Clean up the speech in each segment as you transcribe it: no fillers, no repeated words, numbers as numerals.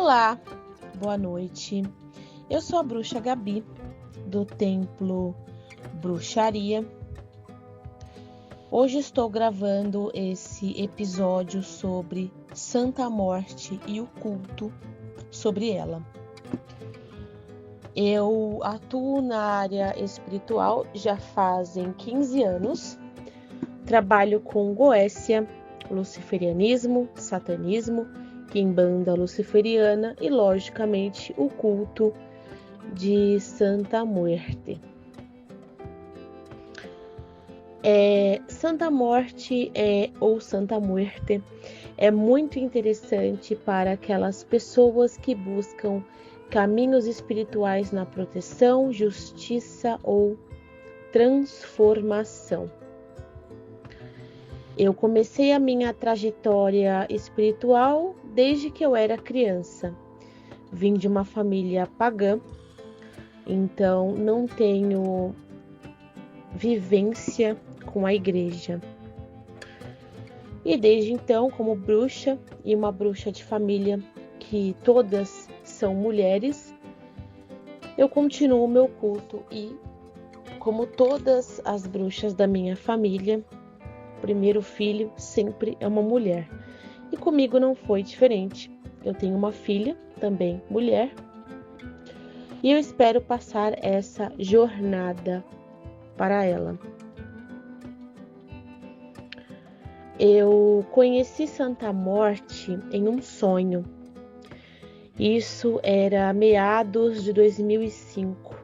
Olá, boa noite. Eu sou a bruxa Gabi, do Templo Bruxaria. Hoje estou gravando esse episódio sobre Santa Morte e o culto sobre ela. Eu atuo na área espiritual já fazem 15 anos. Trabalho com Goécia, luciferianismo, satanismo, quimbanda luciferiana e, logicamente, o culto de Santa Muerte. Santa Morte ou Santa Muerte é muito interessante para aquelas pessoas que buscam caminhos espirituais na proteção, justiça ou transformação. Eu comecei a minha trajetória espiritual desde que eu era criança. Vim de uma família pagã, então não tenho vivência com a igreja. E desde então, como bruxa e uma bruxa de família que todas são mulheres, eu continuo o meu culto e, como todas as bruxas da minha família, o primeiro filho sempre é uma mulher. E comigo não foi diferente. Eu tenho uma filha, também mulher, e eu espero passar essa jornada para ela. Eu conheci Santa Morte em um sonho. Isso era meados de 2005.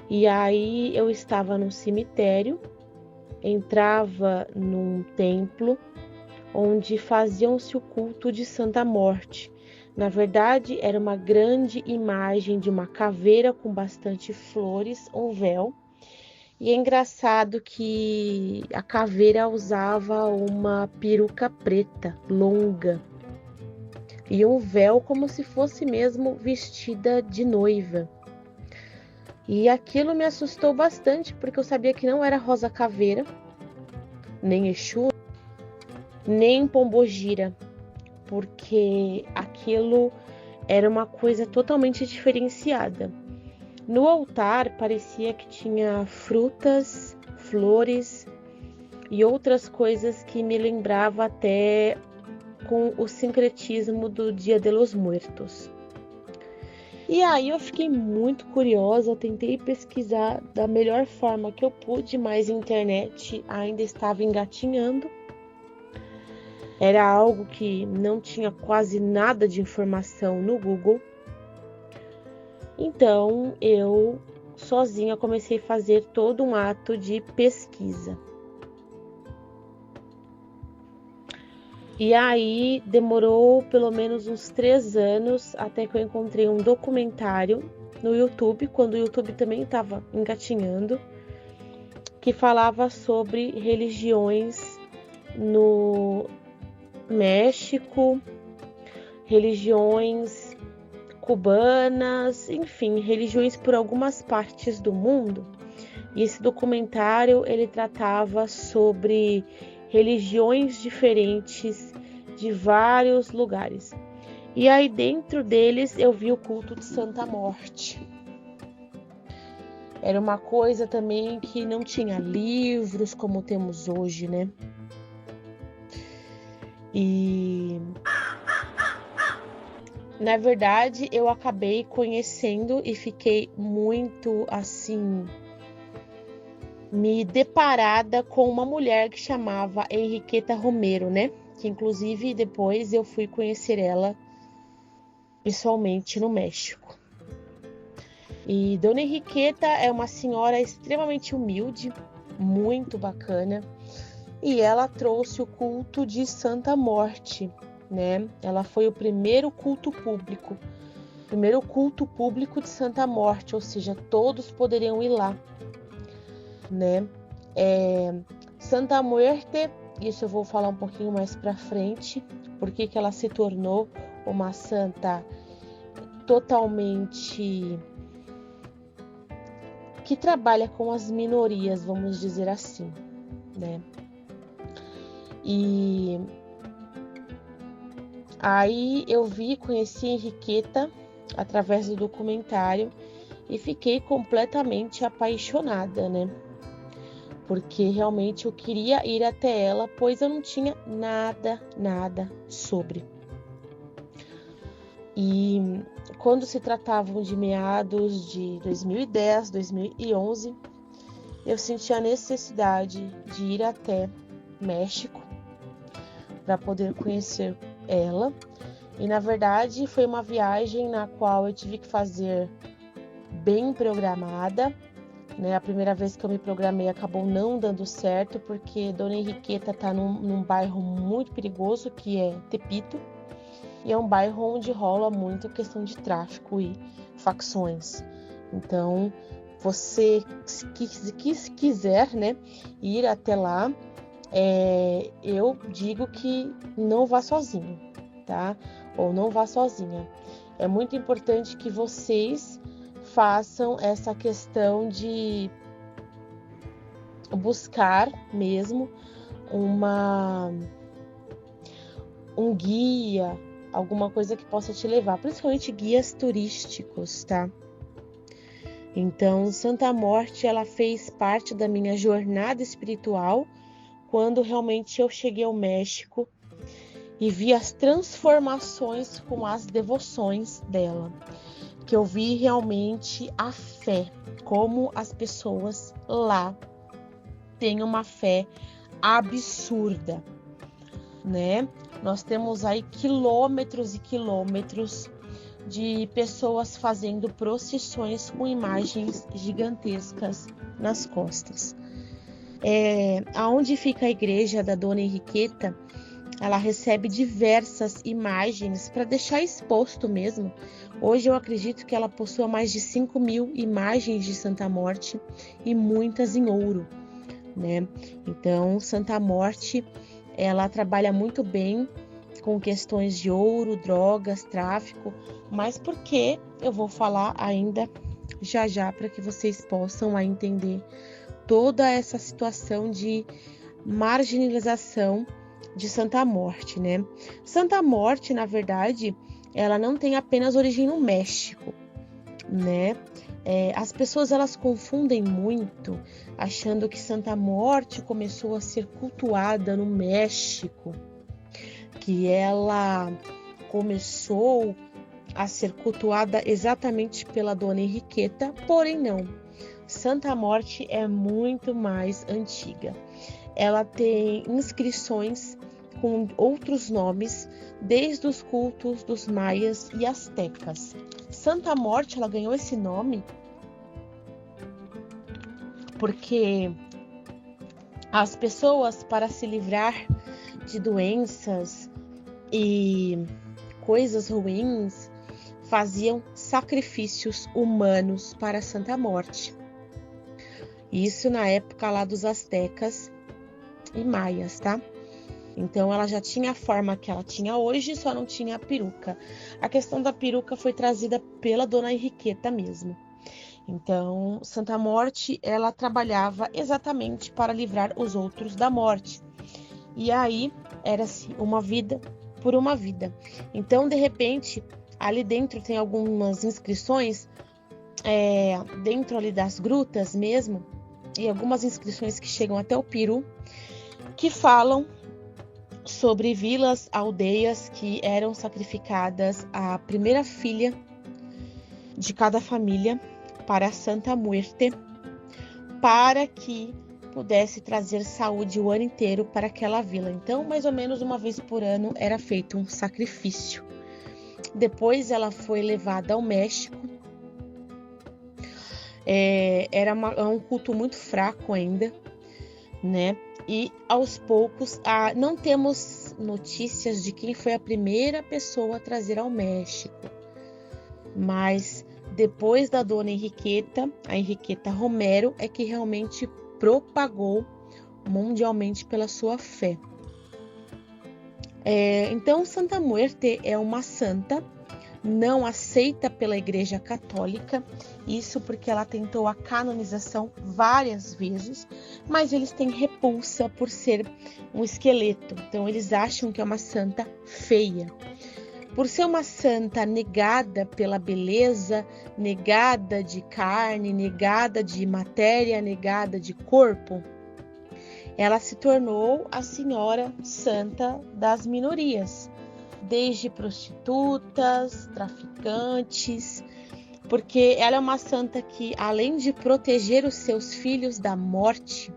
E aí eu estava no cemitério, entrava num templo onde faziam-se o culto de Santa Morte. Na verdade, era uma grande imagem de uma caveira com bastante flores, um véu. E é engraçado que a caveira usava uma peruca preta, longa, e um véu como se fosse mesmo vestida de noiva. E aquilo me assustou bastante, porque eu sabia que não era Rosa Caveira, nem Exu, nem Pombogira, porque aquilo era uma coisa totalmente diferenciada. No altar parecia que tinha frutas, flores e outras coisas que me lembrava até com o sincretismo do Dia de los Muertos. E aí eu fiquei muito curiosa, tentei pesquisar da melhor forma que eu pude, mas a internet ainda estava engatinhando. Era algo que não tinha quase nada de informação no Google. Então, eu sozinha comecei a fazer todo um ato de pesquisa. E aí, demorou pelo menos uns 3 anos até que eu encontrei um documentário no YouTube, quando o YouTube também estava engatinhando, que falava sobre religiões no México, religiões cubanas, enfim, religiões por algumas partes do mundo. E esse documentário, ele tratava sobre religiões diferentes de vários lugares. E aí dentro deles eu vi o culto de Santa Morte. Era uma coisa também que não tinha livros como temos hoje, né? E na verdade, eu acabei conhecendo e fiquei muito, assim, me deparada com uma mulher que chamava Henriqueta Romero, né? Que inclusive depois eu fui conhecer ela pessoalmente no México. E Dona Henriqueta é uma senhora extremamente humilde, muito bacana, e ela trouxe o culto de Santa Morte, né? Ela foi o primeiro culto público de Santa Morte, ou seja, todos poderiam ir lá, né? Santa Muerte, isso eu vou falar um pouquinho mais pra frente, porque que ela se tornou uma santa totalmente que trabalha com as minorias, vamos dizer assim, né? E Aí eu conheci Henriqueta através do documentário e fiquei completamente apaixonada, né? Porque realmente eu queria ir até ela, pois eu não tinha nada sobre. E quando se tratavam de meados de 2010, 2011, eu senti a necessidade de ir até México para poder conhecer ela. E na verdade foi uma viagem na qual eu tive que fazer bem programada, né? A primeira vez que eu me programei acabou não dando certo, porque Dona Henriqueta está num bairro muito perigoso, que é Tepito, e é um bairro onde rola muito a questão de tráfico e facções. Então, você, se quiser, né, ir até lá, eu digo que não vá sozinho, tá? Ou não vá sozinha. É muito importante que vocês façam essa questão de buscar mesmo um guia, alguma coisa que possa te levar, principalmente guias turísticos, tá? Então, Santa Morte, ela fez parte da minha jornada espiritual quando realmente eu cheguei ao México e vi as transformações com as devoções dela, que eu vi realmente a fé, como as pessoas lá têm uma fé absurda, né? Nós temos aí quilômetros e quilômetros de pessoas fazendo procissões com imagens gigantescas nas costas. Aonde fica a igreja da Dona Henriqueta, ela recebe diversas imagens para deixar exposto mesmo. Hoje eu acredito que ela possua mais de 5.000 imagens de Santa Morte e muitas em ouro, né? Então, Santa Morte, ela trabalha muito bem com questões de ouro, drogas, tráfico, mas porque eu vou falar ainda já para que vocês possam entender toda essa situação de marginalização de Santa Morte, né? Santa Morte, na verdade, ela não tem apenas origem no México, né? As pessoas, elas confundem muito, achando que Santa Morte começou a ser cultuada no México, que ela começou a ser cultuada exatamente pela Dona Henriqueta, porém não. Santa Morte é muito mais antiga. Ela tem inscrições com outros nomes, desde os cultos dos maias e astecas. Santa Morte, ela ganhou esse nome porque as pessoas, para se livrar de doenças e coisas ruins, faziam sacrifícios humanos para Santa Morte. Isso na época lá dos astecas e maias, tá? Então ela já tinha a forma que ela tinha hoje, só não tinha a peruca. A questão da peruca foi trazida pela Dona Henriqueta mesmo. Então, Santa Morte, ela trabalhava exatamente para livrar os outros da morte. E aí, era-se uma vida por uma vida. Então, de repente, ali dentro tem algumas inscrições, dentro ali das grutas mesmo, e algumas inscrições que chegam até o Peru, que falam sobre vilas, aldeias que eram sacrificadas a primeira filha de cada família para Santa Muerte, para que pudesse trazer saúde o ano inteiro para aquela vila. Então, mais ou menos uma vez por ano era feito um sacrifício. Depois ela foi levada ao México. Era um culto muito fraco ainda, né? E aos poucos, não temos notícias de quem foi a primeira pessoa a trazer ao México, mas depois da Dona Henriqueta, a Henriqueta Romero, é que realmente propagou mundialmente pela sua fé. Então, Santa Muerte é uma santa não aceita pela Igreja Católica, isso porque ela tentou a canonização várias vezes, mas eles têm repulsa por ser um esqueleto, então eles acham que é uma santa feia. Por ser uma santa negada pela beleza, negada de carne, negada de matéria, negada de corpo, ela se tornou a senhora santa das minorias, desde prostitutas, traficantes, porque ela é uma santa que, além de proteger os seus filhos da morte,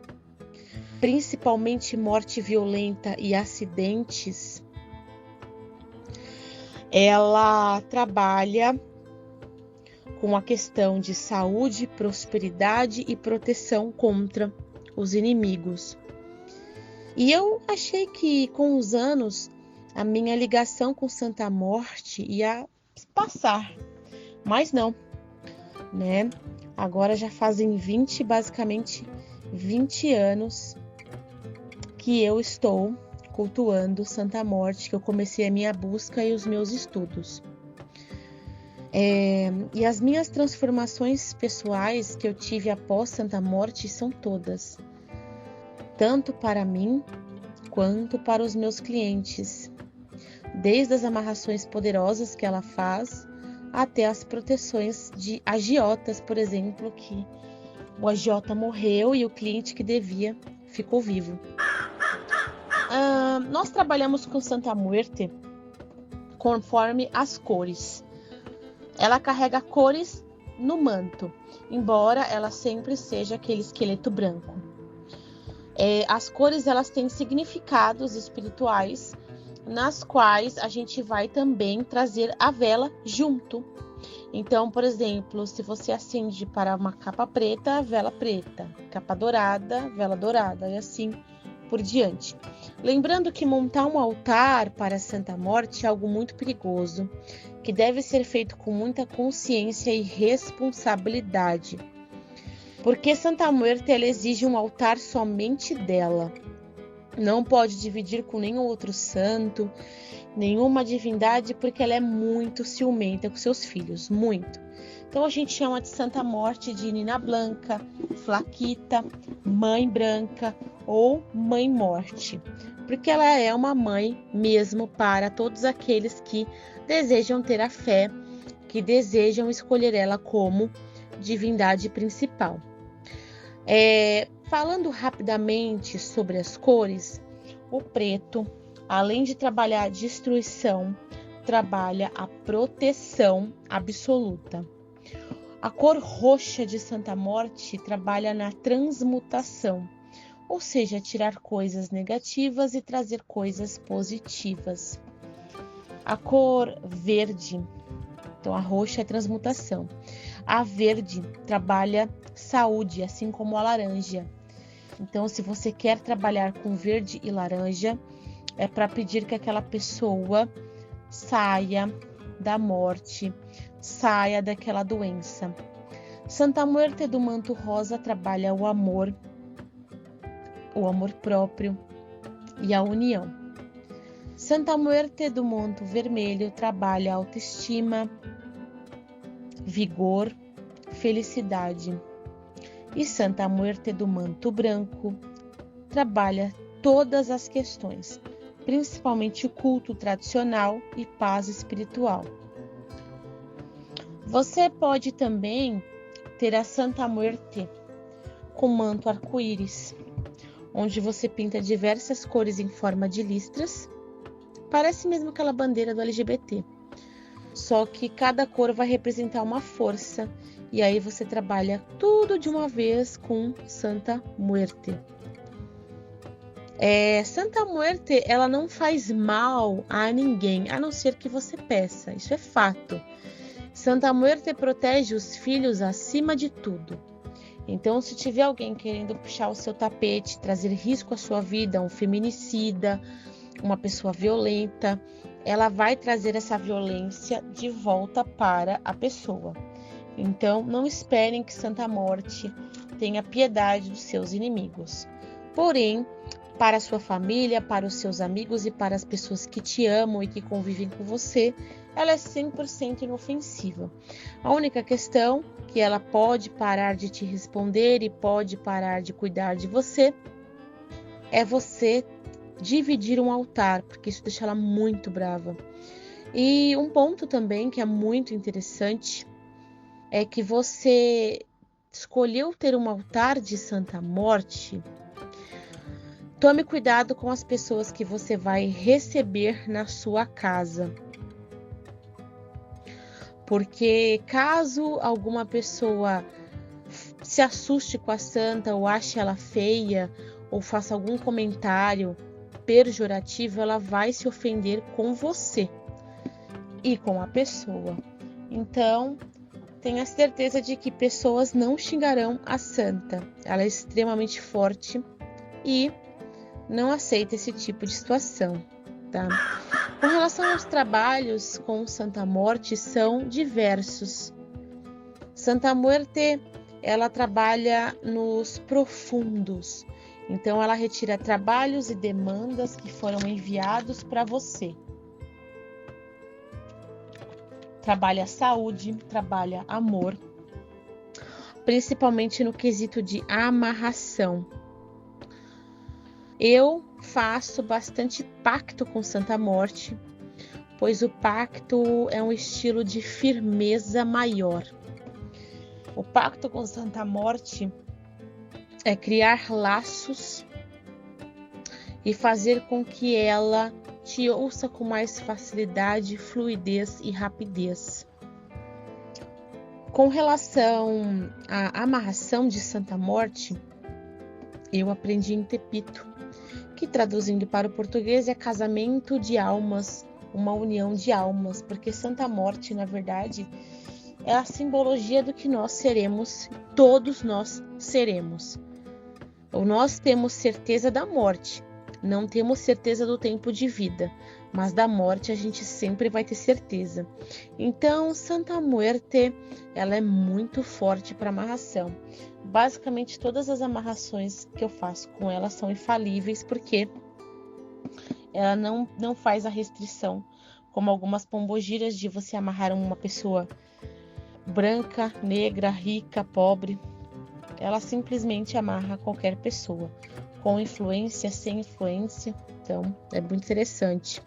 principalmente morte violenta e acidentes, ela trabalha com a questão de saúde, prosperidade e proteção contra os inimigos. E eu achei que, com os anos, a minha ligação com Santa Morte ia passar, mas não, né? Agora já fazem basicamente 20 anos que eu estou cultuando Santa Morte, que eu comecei a minha busca e os meus estudos. E as minhas transformações pessoais que eu tive após Santa Morte são todas, tanto para mim quanto para os meus clientes, desde as amarrações poderosas que ela faz até as proteções de agiotas, por exemplo, que o agiota morreu e o cliente que devia ficou vivo. Nós trabalhamos com Santa Muerte conforme as cores. Ela carrega cores no manto, embora ela sempre seja aquele esqueleto branco. As cores elas têm significados espirituais, nas quais a gente vai também trazer a vela junto. Então, por exemplo, se você acende para uma capa preta, vela preta, capa dourada, vela dourada e assim por diante. Lembrando que montar um altar para a Santa Morte é algo muito perigoso, que deve ser feito com muita consciência e responsabilidade, porque Santa Muerte ela exige um altar somente dela. Não pode dividir com nenhum outro santo, nenhuma divindade, porque ela é muito ciumenta com seus filhos, muito. Então a gente chama de Santa Morte de Nina Blanca, Flaquita, Mãe Branca ou Mãe Morte, porque ela é uma mãe mesmo para todos aqueles que desejam ter a fé, que desejam escolher ela como divindade principal. Falando rapidamente sobre as cores, o preto, além de trabalhar a destruição, trabalha a proteção absoluta. A cor roxa de Santa Morte trabalha na transmutação, ou seja, tirar coisas negativas e trazer coisas positivas. A cor verde, então a roxa é transmutação. A verde trabalha saúde, assim como a laranja. Então, se você quer trabalhar com verde e laranja, é para pedir que aquela pessoa saia da morte, saia daquela doença. Santa Muerte do manto rosa trabalha o amor próprio e a união. Santa Muerte do manto vermelho trabalha a autoestima, vigor, felicidade. E Santa Muerte do manto branco trabalha todas as questões, principalmente o culto tradicional e paz espiritual. Você pode também ter a Santa Muerte com manto arco-íris, onde você pinta diversas cores em forma de listras. Parece mesmo aquela bandeira do LGBT. Só que cada cor vai representar uma força. E aí você trabalha tudo de uma vez com Santa Muerte. Santa Muerte, ela não faz mal a ninguém, a não ser que você peça. Isso é fato. Santa Muerte protege os filhos acima de tudo. Então, se tiver alguém querendo puxar o seu tapete, trazer risco à sua vida, um feminicida, uma pessoa violenta, ela vai trazer essa violência de volta para a pessoa. Então, não esperem que Santa Morte tenha piedade dos seus inimigos. Porém, para a sua família, para os seus amigos e para as pessoas que te amam e que convivem com você, ela é 100% inofensiva. A única questão que ela pode parar de te responder e pode parar de cuidar de você é você dividir um altar, porque isso deixa ela muito brava. E um ponto também que é muito interessante é que você escolheu ter um altar de Santa Morte. Tome cuidado com as pessoas que você vai receber na sua casa. Porque caso alguma pessoa se assuste com a santa ou ache ela feia ou faça algum comentário pejorativo, ela vai se ofender com você e com a pessoa. Então, tenha certeza de que pessoas não xingarão a santa. Ela é extremamente forte e não aceita esse tipo de situação, tá? Com relação aos trabalhos com Santa Morte, são diversos. Santa Muerte, ela trabalha nos profundos. Então, ela retira trabalhos e demandas que foram enviados para você. Trabalha saúde, trabalha amor, principalmente no quesito de amarração. Eu faço bastante pacto com Santa Morte, pois o pacto é um estilo de firmeza maior. O pacto com Santa Morte é criar laços e fazer com que ela te ouça com mais facilidade, fluidez e rapidez. Com relação à amarração de Santa Morte, eu aprendi em Tepito, que traduzindo para o português é casamento de almas, uma união de almas, porque Santa Morte, na verdade, é a simbologia do que nós seremos, todos nós seremos. Ou nós temos certeza da morte, não temos certeza do tempo de vida, mas da morte a gente sempre vai ter certeza. Então, Santa Muerte, ela é muito forte para amarração. Basicamente, todas as amarrações que eu faço com ela são infalíveis, porque ela não faz a restrição, como algumas pombogiras de você amarrar uma pessoa branca, negra, rica, pobre. Ela simplesmente amarra qualquer pessoa, com influência, sem influência. Então, é muito interessante.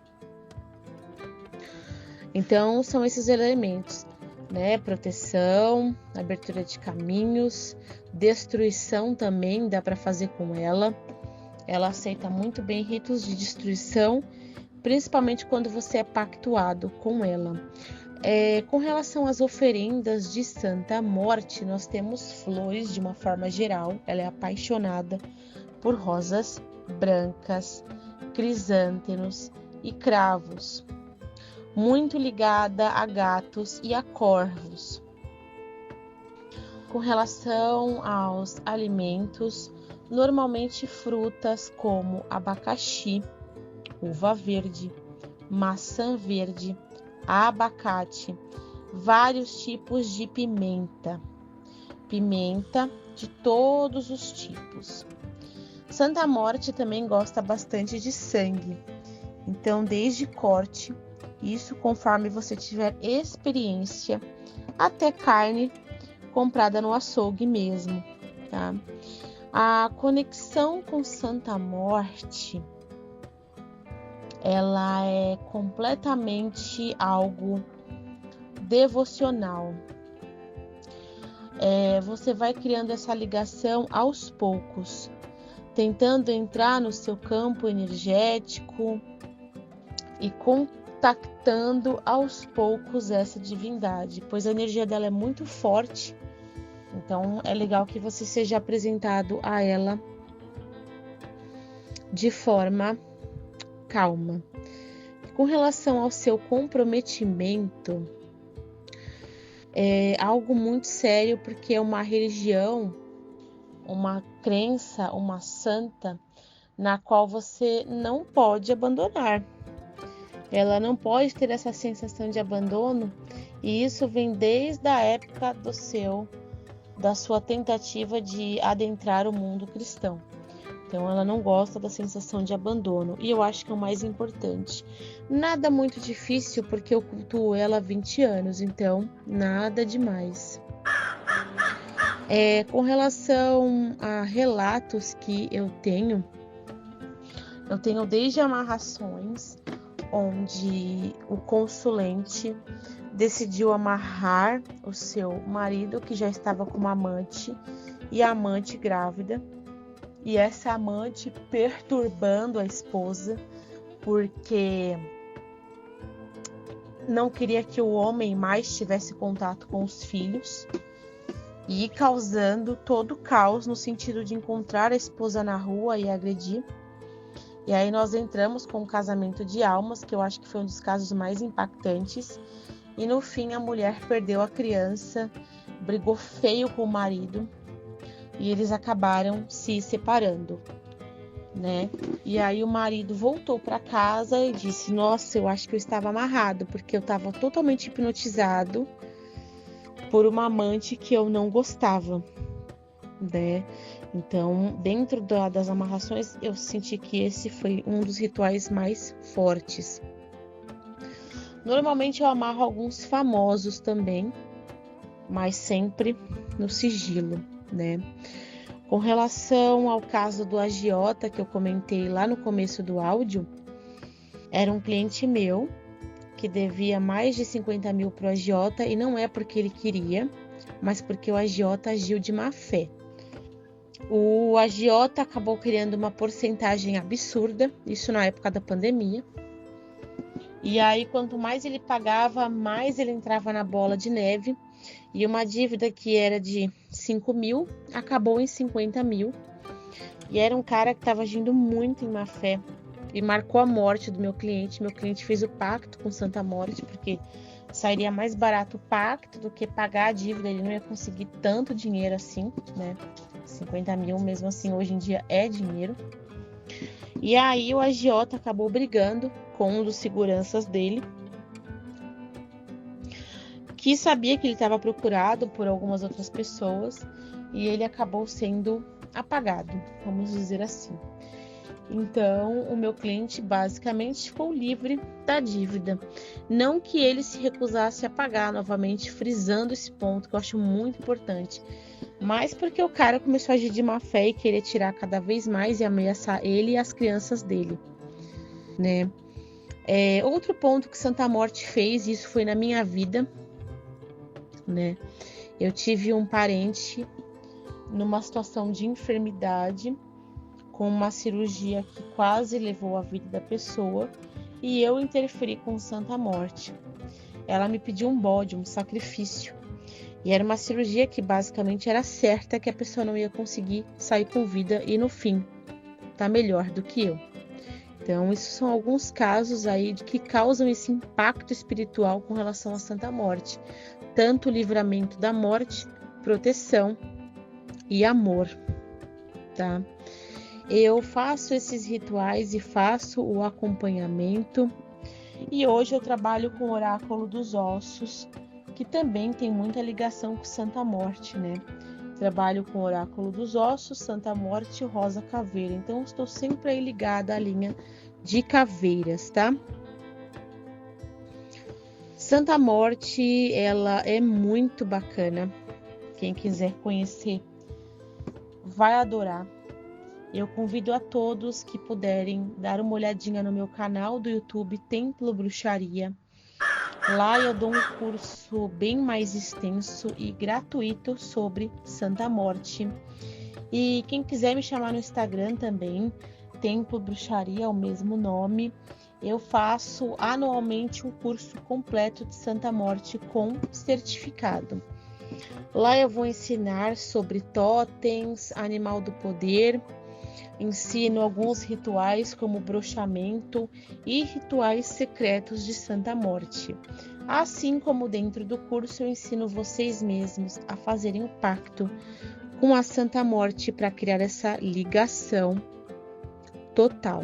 Então, são esses elementos, né? Proteção, abertura de caminhos, destruição também dá para fazer com ela. Ela aceita muito bem ritos de destruição, principalmente quando você é pactuado com ela. Com relação às oferendas de Santa Morte, nós temos flores de uma forma geral. Ela é apaixonada por rosas brancas, crisântenos e cravos. Muito ligada a gatos e a corvos. Com relação aos alimentos, normalmente frutas como abacaxi, uva verde, maçã verde, abacate, vários tipos de pimenta de todos os tipos. Santa Morte também gosta bastante de sangue, então desde corte, isso conforme você tiver experiência, até carne comprada no açougue mesmo, tá? A conexão com Santa Morte, ela é completamente algo devocional. Você vai criando essa ligação aos poucos, tentando entrar no seu campo energético e contactando aos poucos essa divindade, pois a energia dela é muito forte. Então é legal que você seja apresentado a ela de forma calma. Com relação ao seu comprometimento, é algo muito sério, porque é uma religião, uma crença, uma santa, na qual você não pode abandonar. Ela não pode ter essa sensação de abandono, e isso vem desde a época da sua tentativa de adentrar o mundo cristão. Então ela não gosta da sensação de abandono. E eu acho que é o mais importante. Nada muito difícil, porque eu cultuo ela há 20 anos, então nada demais. Com relação a relatos que eu tenho desde amarrações, onde o consulente decidiu amarrar o seu marido, que já estava com uma amante, e a amante grávida, e essa amante perturbando a esposa, porque não queria que o homem mais tivesse contato com os filhos, e causando todo o caos no sentido de encontrar a esposa na rua e agredir. E aí nós entramos com o casamento de almas, que eu acho que foi um dos casos mais impactantes. E no fim a mulher perdeu a criança, brigou feio com o marido e eles acabaram se separando, né? E aí o marido voltou para casa e disse: nossa, eu acho que eu estava amarrado, porque eu estava totalmente hipnotizado por uma amante que eu não gostava, né? Então, dentro das amarrações, eu senti que esse foi um dos rituais mais fortes. Normalmente eu amarro alguns famosos também, mas sempre no sigilo, né? Com relação ao caso do agiota que eu comentei lá no começo do áudio, era um cliente meu que devia mais de 50 mil para o agiota, e não é porque ele queria, mas porque o agiota agiu de má fé. O agiota acabou criando uma porcentagem absurda, isso na época da pandemia. E aí, quanto mais ele pagava, mais ele entrava na bola de neve. E uma dívida que era de 5 mil, acabou em 50 mil. E era um cara que estava agindo muito em má fé. E marcou a morte do meu cliente. Meu cliente fez o pacto com Santa Morte, porque sairia mais barato o pacto do que pagar a dívida. Ele não ia conseguir tanto dinheiro assim, né? 50 mil, mesmo assim, hoje em dia é dinheiro. E aí o agiota acabou brigando com um dos seguranças dele, que sabia que ele estava procurado por algumas outras pessoas, e ele acabou sendo apagado, vamos dizer assim. Então, o meu cliente basicamente ficou livre da dívida. Não que ele se recusasse a pagar, novamente frisando esse ponto que eu acho muito importante, mas porque o cara começou a agir de má fé e querer tirar cada vez mais e ameaçar ele e as crianças dele, né? Outro ponto que Santa Morte fez, isso foi na minha vida, né? Eu tive um parente numa situação de enfermidade, com uma cirurgia que quase levou a vida da pessoa, e eu interferi com Santa Morte. Ela me pediu um bode, um sacrifício, e era uma cirurgia que basicamente era certa que a pessoa não ia conseguir sair com vida e no fim tá melhor do que eu. Então, esses são alguns casos aí de que causam esse impacto espiritual com relação à Santa Morte. Tanto o livramento da morte, proteção e amor, tá? Eu faço esses rituais e faço o acompanhamento. E hoje eu trabalho com o oráculo dos ossos, que também tem muita ligação com Santa Morte, né? Trabalho com o oráculo dos ossos, Santa Morte e Rosa Caveira. Então, estou sempre aí ligada à linha de caveiras, tá? Santa Morte, ela é muito bacana. Quem quiser conhecer, vai adorar. Eu convido a todos que puderem dar uma olhadinha no meu canal do YouTube Templo Bruxaria. Lá eu dou um curso bem mais extenso e gratuito sobre Santa Morte. E quem quiser me chamar no Instagram também, Templo Bruxaria, é o mesmo nome. Eu faço anualmente um curso completo de Santa Morte com certificado. Lá eu vou ensinar sobre totens, animal do poder, ensino alguns rituais como brochamento e rituais secretos de Santa Morte. Assim como dentro do curso eu ensino vocês mesmos a fazerem o pacto com a Santa Morte para criar essa ligação total.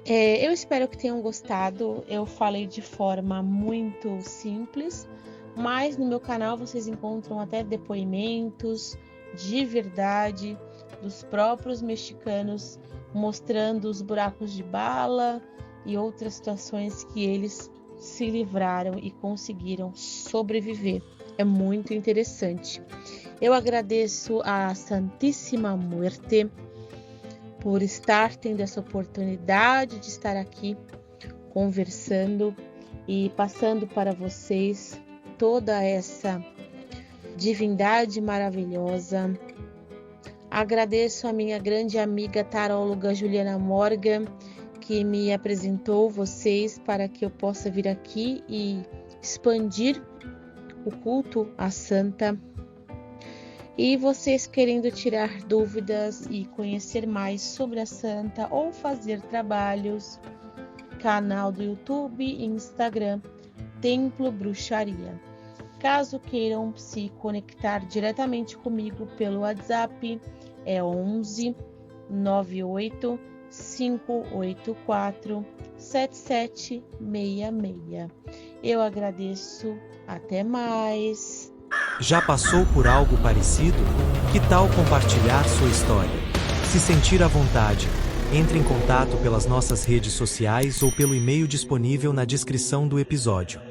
Eu espero que tenham gostado. Eu falei de forma muito simples, mas no meu canal vocês encontram até depoimentos, de verdade dos próprios mexicanos, mostrando os buracos de bala e outras situações que eles se livraram e conseguiram sobreviver. É muito interessante. Eu agradeço a Santíssima Muerte por estar tendo essa oportunidade de estar aqui conversando e passando para vocês toda essa divindade maravilhosa. Agradeço a minha grande amiga taróloga Juliana Morgan, que me apresentou vocês para que eu possa vir aqui e expandir o culto à santa. E vocês querendo tirar dúvidas e conhecer mais sobre a santa ou fazer trabalhos, canal do YouTube e Instagram, Templo Bruxaria. Caso queiram se conectar diretamente comigo pelo WhatsApp, é 11 98 584 7766. Eu agradeço. Até mais. Já passou por algo parecido? Que tal compartilhar sua história? Se sentir à vontade, entre em contato pelas nossas redes sociais ou pelo e-mail disponível na descrição do episódio.